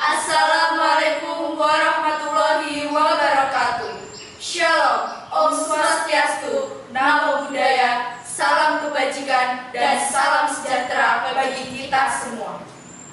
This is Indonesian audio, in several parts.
Assalamualaikum warahmatullahi wabarakatuh. Shalom, Om Swastiastu, Namo Buddhaya, salam kebajikan dan salam sejahtera bagi kita semua.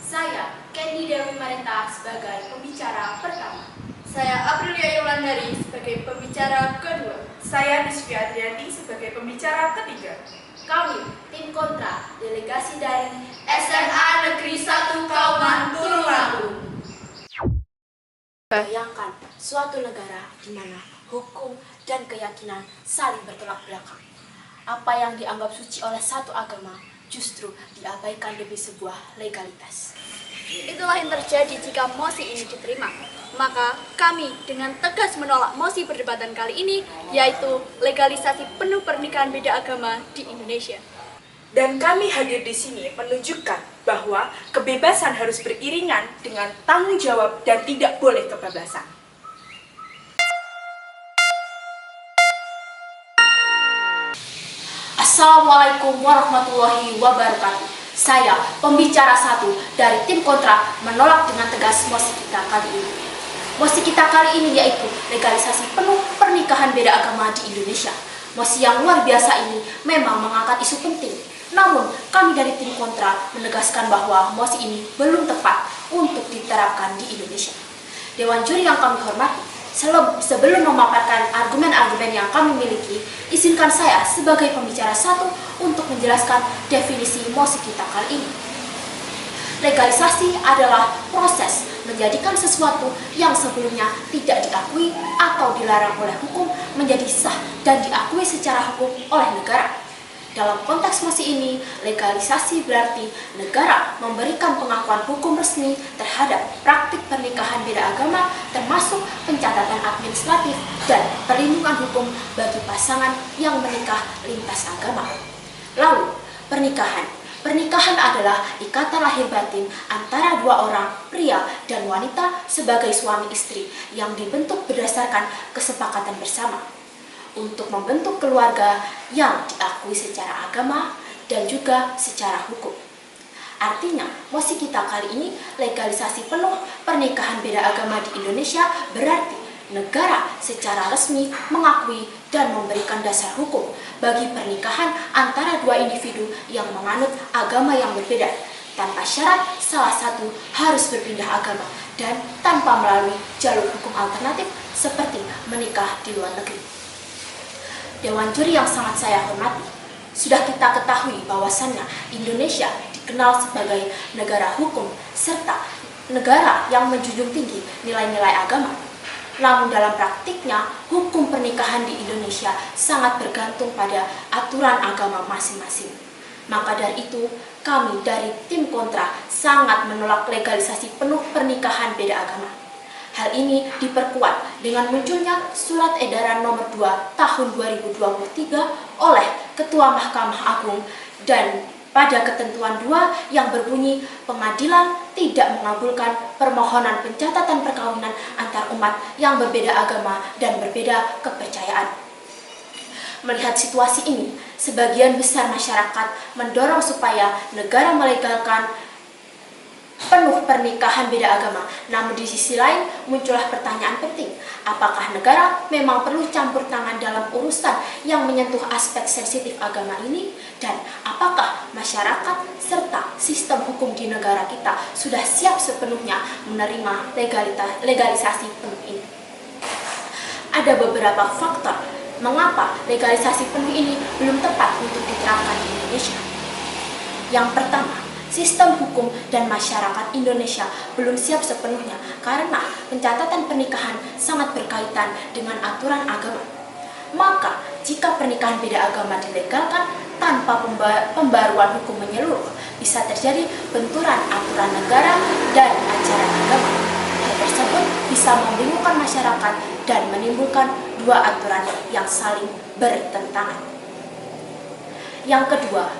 Saya Candy Dewi Marita sebagai pembicara pertama. Saya Aprilia Yulandari sebagai pembicara kedua. Saya Nisfi Adrianti sebagai pembicara ketiga. Kami tim kontra delegasi dari SMA Negeri 1 Kauman Tulungagung. Bayangkan suatu negara di mana hukum dan keyakinan saling bertolak belakang. Apa yang dianggap suci oleh satu agama justru diabaikan demi sebuah legalitas. Itulah yang terjadi jika mosi ini diterima. Maka kami dengan tegas menolak mosi perdebatan kali ini, yaitu legalisasi penuh pernikahan beda agama di Indonesia. Dan kami hadir di sini menunjukkan bahwa kebebasan harus beriringan dengan tanggung jawab dan tidak boleh kebablasan. Assalamualaikum warahmatullahi wabarakatuh. Saya pembicara satu dari tim kontra menolak dengan tegas mosi kita kali ini. Mosi kita kali ini yaitu legalisasi penuh pernikahan beda agama di Indonesia. Mosi yang luar biasa ini memang mengangkat isu penting. Namun, kami dari tim kontra menegaskan bahwa mosi ini belum tepat untuk diterapkan di Indonesia. Dewan juri yang kami hormati, sebelum memaparkan argumen-argumen yang kami miliki, izinkan saya sebagai pembicara satu untuk menjelaskan definisi mosi kita kali ini. Legalisasi adalah proses menjadikan sesuatu yang sebelumnya tidak diakui atau dilarang oleh hukum menjadi sah dan diakui secara hukum oleh negara. Dalam konteks mosi ini, legalisasi berarti negara memberikan pengakuan hukum resmi terhadap praktik pernikahan beda agama, termasuk pencatatan administratif dan perlindungan hukum bagi pasangan yang menikah lintas agama. Lalu, pernikahan. Pernikahan adalah ikatan lahir batin antara dua orang, pria dan wanita sebagai suami istri yang dibentuk berdasarkan kesepakatan bersama untuk membentuk keluarga yang diakui secara agama dan juga secara hukum. Artinya, mosi kita kali ini legalisasi penuh pernikahan beda agama di Indonesia berarti negara secara resmi mengakui dan memberikan dasar hukum bagi pernikahan antara dua individu yang menganut agama yang berbeda tanpa syarat salah satu harus berpindah agama dan tanpa melalui jalur hukum alternatif seperti menikah di luar negeri. Dewan juri yang sangat saya hormati, sudah kita ketahui bahwasannya Indonesia dikenal sebagai negara hukum serta negara yang menjunjung tinggi nilai-nilai agama. Namun dalam praktiknya, hukum pernikahan di Indonesia sangat bergantung pada aturan agama masing-masing. Maka dari itu, kami dari tim kontra sangat menolak legalisasi penuh pernikahan beda agama. Hal ini diperkuat dengan munculnya Surat Edaran Nomor 2 Tahun 2023 oleh Ketua Mahkamah Agung dan pada ketentuan 2 yang berbunyi pengadilan tidak mengabulkan permohonan pencatatan perkawinan antar umat yang berbeda agama dan berbeda kepercayaan. Melihat situasi ini, sebagian besar masyarakat mendorong supaya negara melegalkan penuh pernikahan beda agama. Namun di sisi lain muncullah pertanyaan penting, apakah negara memang perlu campur tangan dalam urusan yang menyentuh aspek sensitif agama ini? Dan apakah masyarakat serta sistem hukum di negara kita sudah siap sepenuhnya menerima legalisasi penuh ini? Ada beberapa faktor mengapa legalisasi penuh ini belum tepat untuk diterapkan di Indonesia. Yang pertama, sistem hukum dan masyarakat Indonesia belum siap sepenuhnya karena pencatatan pernikahan sangat berkaitan dengan aturan agama. Maka, jika pernikahan beda agama dilegalkan tanpa pembaruan hukum menyeluruh, bisa terjadi benturan aturan negara dan ajaran agama. Hal tersebut bisa membingungkan masyarakat dan menimbulkan dua aturan yang saling bertentangan. Yang kedua,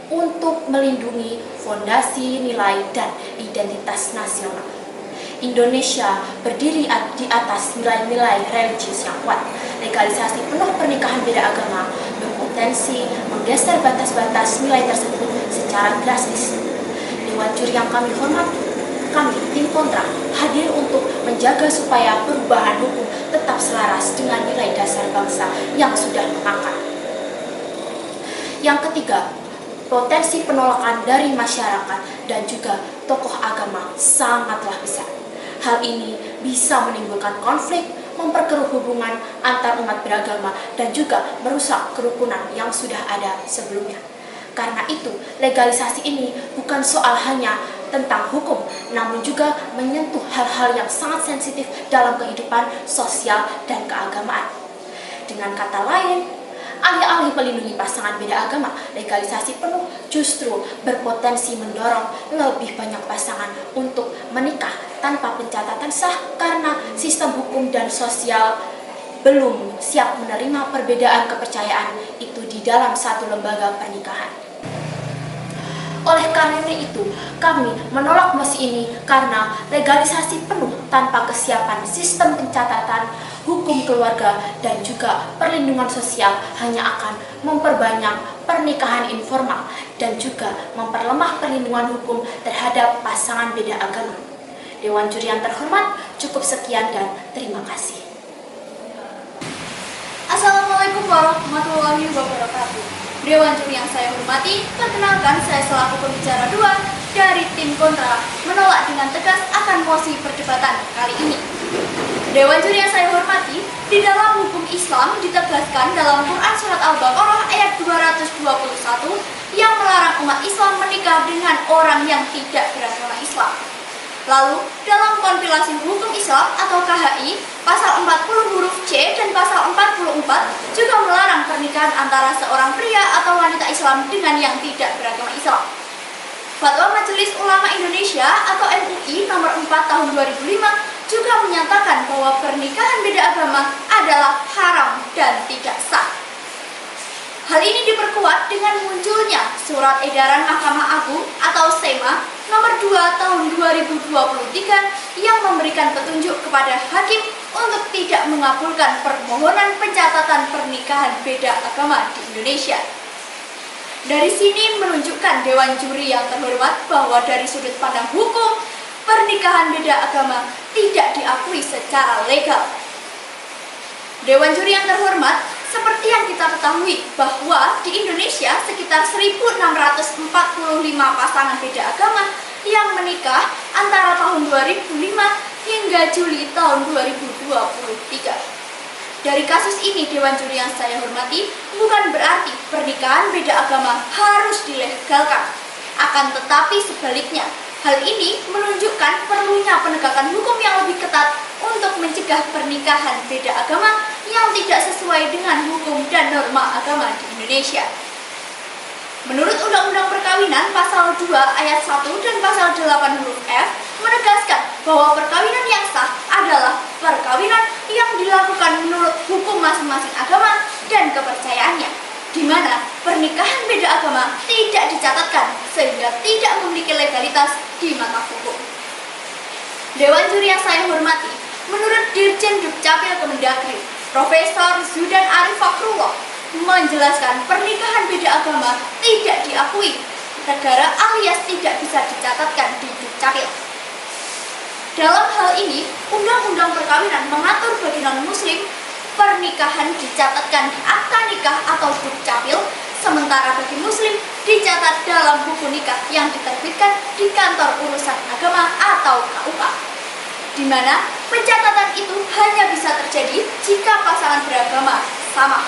untuk melindungi fondasi nilai dan identitas nasional. Indonesia berdiri di atas nilai-nilai religius yang kuat. Legalisasi penuh pernikahan beda agama berpotensi menggeser batas-batas nilai tersebut secara drastis. Dewan juri yang kami hormati, kami tim kontra hadir hadir untuk menjaga supaya perubahan hukum tetap selaras dengan nilai dasar bangsa yang sudah mengakar. Yang ketiga, potensi penolakan dari masyarakat dan juga tokoh agama sangatlah besar. Hal ini bisa menimbulkan konflik, memperkeruh hubungan antar umat beragama, dan juga merusak kerukunan yang sudah ada sebelumnya. Karena itu, legalisasi ini bukan soal hanya tentang hukum, namun juga menyentuh hal-hal yang sangat sensitif dalam kehidupan sosial dan keagamaan. Dengan kata lain, alih-alih melindungi pasangan beda agama, legalisasi penuh justru berpotensi mendorong lebih banyak pasangan untuk menikah tanpa pencatatan sah karena sistem hukum dan sosial belum siap menerima perbedaan kepercayaan itu di dalam satu lembaga pernikahan. Oleh karena itu, kami menolak mosi ini karena legalisasi penuh tanpa kesiapan sistem pencatatan hukum keluarga dan juga perlindungan sosial hanya akan memperbanyak pernikahan informal dan juga memperlemah perlindungan hukum terhadap pasangan beda agama. Dewan Juri yang terhormat, cukup sekian dan terima kasih. Assalamualaikum warahmatullahi wabarakatuh. Dewan Juri yang saya hormati, perkenalkan saya selaku pembicara 2 dari tim kontra menolak dengan tegas akan mosi perdebatan kali ini. Dewan Juri yang saya hormati, di dalam hukum Islam ditegaskan dalam Quran Surat Al-Baqarah ayat 221 yang melarang umat Islam menikah dengan orang yang tidak beragama Islam. Lalu, dalam kompilasi hukum Islam atau KHI, pasal 40 huruf C dan pasal 44 juga melarang pernikahan antara seorang pria atau wanita Islam dengan yang tidak beragama Islam. Fatwa Majelis Ulama Indonesia atau MUI nomor 4 tahun 2005 juga menyatakan bahwa pernikahan beda agama adalah haram dan tidak sah. Hal ini diperkuat dengan munculnya Surat Edaran Mahkamah Agung atau SEMA nomor 2 tahun 2023 yang memberikan petunjuk kepada hakim untuk tidak mengabulkan permohonan pencatatan pernikahan beda agama di Indonesia. Dari sini menunjukkan Dewan Juri yang terhormat bahwa dari sudut pandang hukum, pernikahan beda agama tidak diakui secara legal. Dewan Juri yang terhormat, seperti yang kita ketahui bahwa di Indonesia sekitar 1.645 pasangan beda agama yang menikah antara tahun 2005 hingga Juli tahun 2023. Dari kasus ini, Dewan Juri yang saya hormati, bukan berarti pernikahan beda agama harus dilegalkan. Akan tetapi sebaliknya, hal ini menunjukkan perlunya penegakan hukum yang lebih ketat untuk mencegah pernikahan beda agama yang tidak sesuai dengan hukum dan norma agama di Indonesia. Menurut Undang-Undang Perkawinan pasal 2 ayat 1 dan pasal 8 huruf F menegaskan bahwa perkawinan yang sah adalah perkawinan yang dilakukan menurut hukum masing-masing agama dan kepercayaannya, di mana pernikahan beda agama tidak dicatatkan sehingga tidak memiliki legalitas di mata hukum. Dewan Juri yang saya hormati, menurut Dirjen Dukcapil Kemendagri, Profesor Zudan Arif Fakrullah menjelaskan pernikahan beda agama tidak diakui negara alias tidak bisa dicatatkan di Dukcapil. Dalam hal ini, Undang-Undang Perkawinan mengatur bagi non-muslim pernikahan dicatatkan di akta nikah atau Dukcapil, sementara bagi muslim dicatat dalam buku nikah yang diterbitkan di kantor urusan agama atau KUA, di mana pencatatan itu hanya bisa terjadi jika pasangan beragama sama.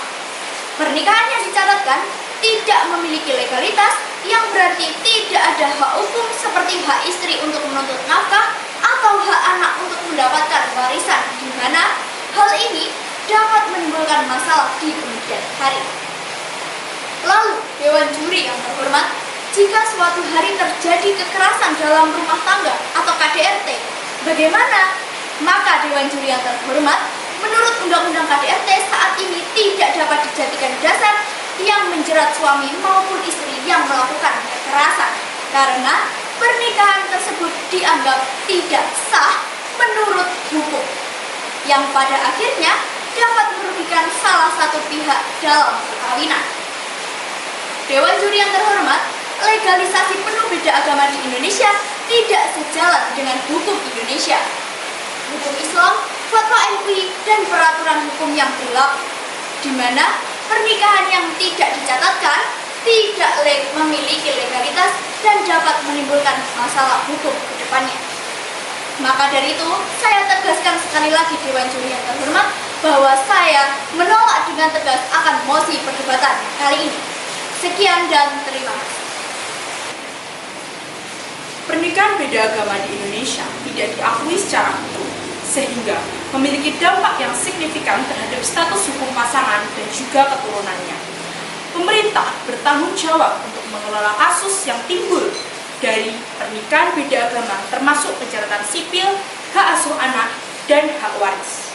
Pernikahan yang dicatatkan tidak memiliki legalitas, yang berarti tidak ada hak hukum seperti hak istri untuk menuntut nafkah atau hak anak untuk mendapatkan warisan, di mana hal ini dapat menimbulkan masalah di kemudian hari. Lalu, Dewan Juri yang terhormat, jika suatu hari terjadi kekerasan dalam rumah tangga atau KDRT, bagaimana? Maka Dewan Juri yang terhormat, menurut Undang-Undang KDRT saat ini tidak dapat dijadikan dasar yang menjerat suami maupun istri yang melakukan kekerasan, karena pernikahan tersebut dianggap tidak sah menurut hukum, yang pada akhirnya dapat merugikan salah satu pihak dalam perkawinan. Dewan Juri yang terhormat, legalisasi penuh beda agama di Indonesia tidak sejalan dengan hukum Indonesia. hukum Islam, fatwa MUI, dan peraturan hukum yang berlaku, di mana pernikahan yang tidak dicatatkan tidak memiliki legalitas dan dapat menimbulkan masalah hukum ke depannya. Maka dari itu, saya tegaskan sekali lagi Dewan Juri yang terhormat bahwa saya menolak dengan tegas akan mosi perdebatan kali ini. Sekian dan terima kasih. Pernikahan beda agama di Indonesia tidak diakui secara hukum, sehingga memiliki dampak yang signifikan terhadap status hukum pasangan dan juga keturunannya. Pemerintah bertanggung jawab untuk mengelola kasus yang timbul dari pernikahan beda agama, termasuk pencatatan sipil, hak asuh anak, dan hak waris.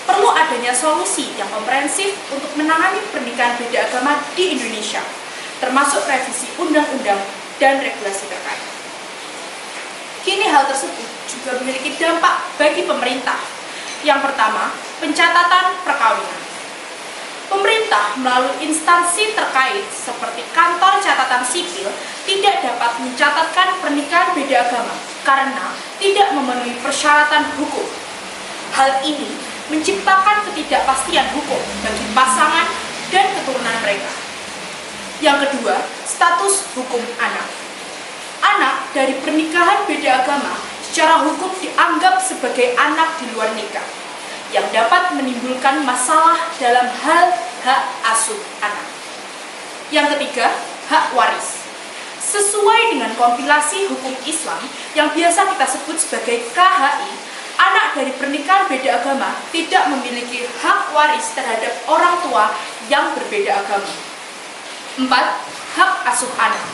Perlu adanya solusi yang komprehensif untuk menangani pernikahan beda agama di Indonesia, termasuk revisi undang-undang dan regulasi terkait. Kini hal tersebut juga memiliki dampak bagi pemerintah. Yang pertama, pencatatan perkawinan. Pemerintah melalui instansi terkait seperti kantor catatan sipil tidak dapat mencatatkan pernikahan beda agama karena tidak memenuhi persyaratan hukum. Hal ini menciptakan ketidakpastian hukum bagi pasangan dan keturunan mereka. Yang kedua, status hukum anak. Anak dari pernikahan beda agama secara hukum dianggap sebagai anak di luar nikah yang dapat menimbulkan masalah dalam hal hak asuh anak. Yang ketiga, hak waris. Sesuai dengan kompilasi hukum Islam yang biasa kita sebut sebagai KHI, anak dari pernikahan beda agama tidak memiliki hak waris terhadap orang tua yang berbeda agama. 4. Hak asuh anak.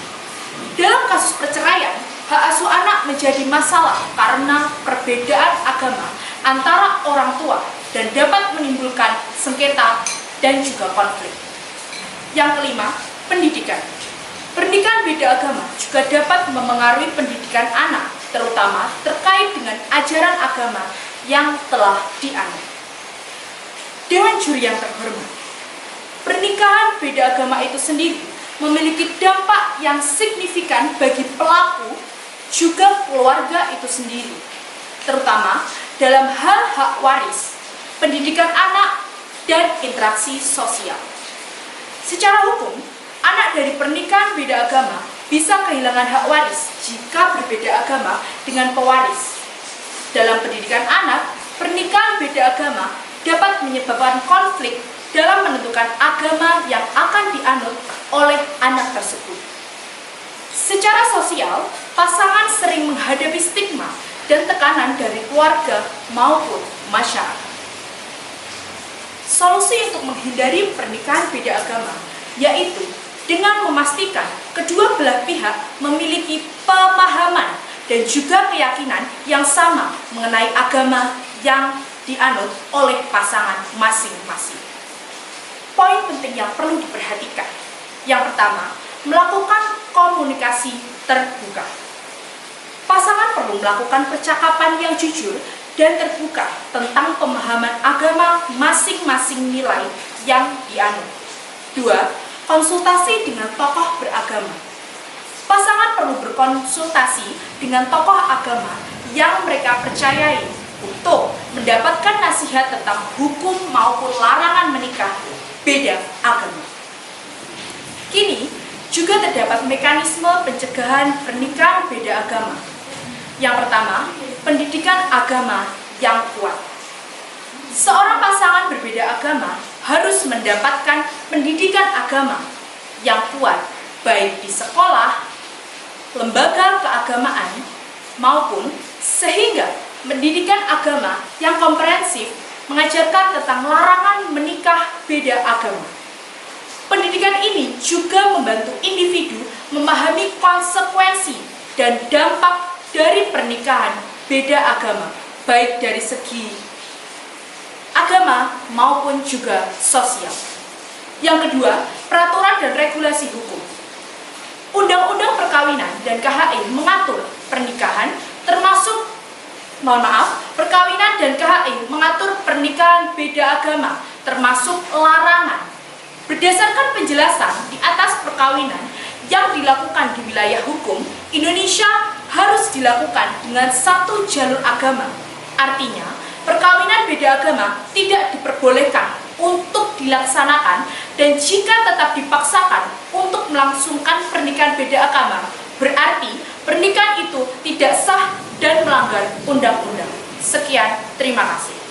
Dalam kasus perceraian, hak asuh anak menjadi masalah karena perbedaan agama antara orang tua dan dapat menimbulkan sengketa dan juga konflik. Yang kelima, pendidikan. Pernikahan beda agama juga dapat memengaruhi pendidikan anak, terutama terkait dengan ajaran agama yang telah dianut. Dewan Juri yang terhormat, pernikahan beda agama itu sendiri memiliki dampak yang signifikan bagi pelaku juga keluarga itu sendiri, terutama dalam hal hak waris, pendidikan anak, dan interaksi sosial. Secara hukum, anak dari pernikahan beda agama bisa kehilangan hak waris jika berbeda agama dengan pewaris. Dalam pendidikan anak, pernikahan beda agama dapat menyebabkan konflik dalam menentukan agama yang akan dianut oleh anak tersebut. Secara sosial, pasangan sering menghadapi stigma dan tekanan dari keluarga maupun masyarakat. Solusi untuk menghindari pernikahan beda agama yaitu dengan memastikan kedua belah pihak memiliki pemahaman dan juga keyakinan yang sama mengenai agama yang dianut oleh pasangan masing-masing. Poin penting yang perlu diperhatikan. Yang pertama, melakukan komunikasi terbuka. Pasangan perlu melakukan percakapan yang jujur dan terbuka tentang pemahaman agama masing-masing nilai yang dianut. 2. Konsultasi dengan tokoh beragama. Pasangan perlu berkonsultasi dengan tokoh agama yang mereka percayai untuk mendapatkan nasihat tentang hukum maupun larangan menikah beda agama. Kini juga terdapat mekanisme pencegahan pernikahan beda agama. Yang pertama, pendidikan agama yang kuat. Seorang pasangan berbeda agama harus mendapatkan pendidikan agama yang kuat, baik di sekolah, lembaga keagamaan, maupun sehingga pendidikan agama yang komprehensif mengajarkan tentang larangan menikah beda agama. Pendidikan ini juga membantu individu memahami konsekuensi dan dampak dari pernikahan beda agama, baik dari segi agama maupun juga sosial. Yang kedua, peraturan dan regulasi hukum. Undang-undang perkawinan dan KHI mengatur pernikahan termasuk perkawinan dan KHI mengatur pernikahan beda agama termasuk larangan. Berdasarkan penjelasan di atas perkawinan yang dilakukan di wilayah hukum, Indonesia harus dilakukan dengan satu jalur agama, Artinya, perkawinan beda agama tidak diperbolehkan untuk dilaksanakan, dan jika tetap dipaksakan untuk melangsungkan pernikahan beda agama, berarti pernikahan itu tidak sah dan melanggar undang-undang. Sekian, terima kasih.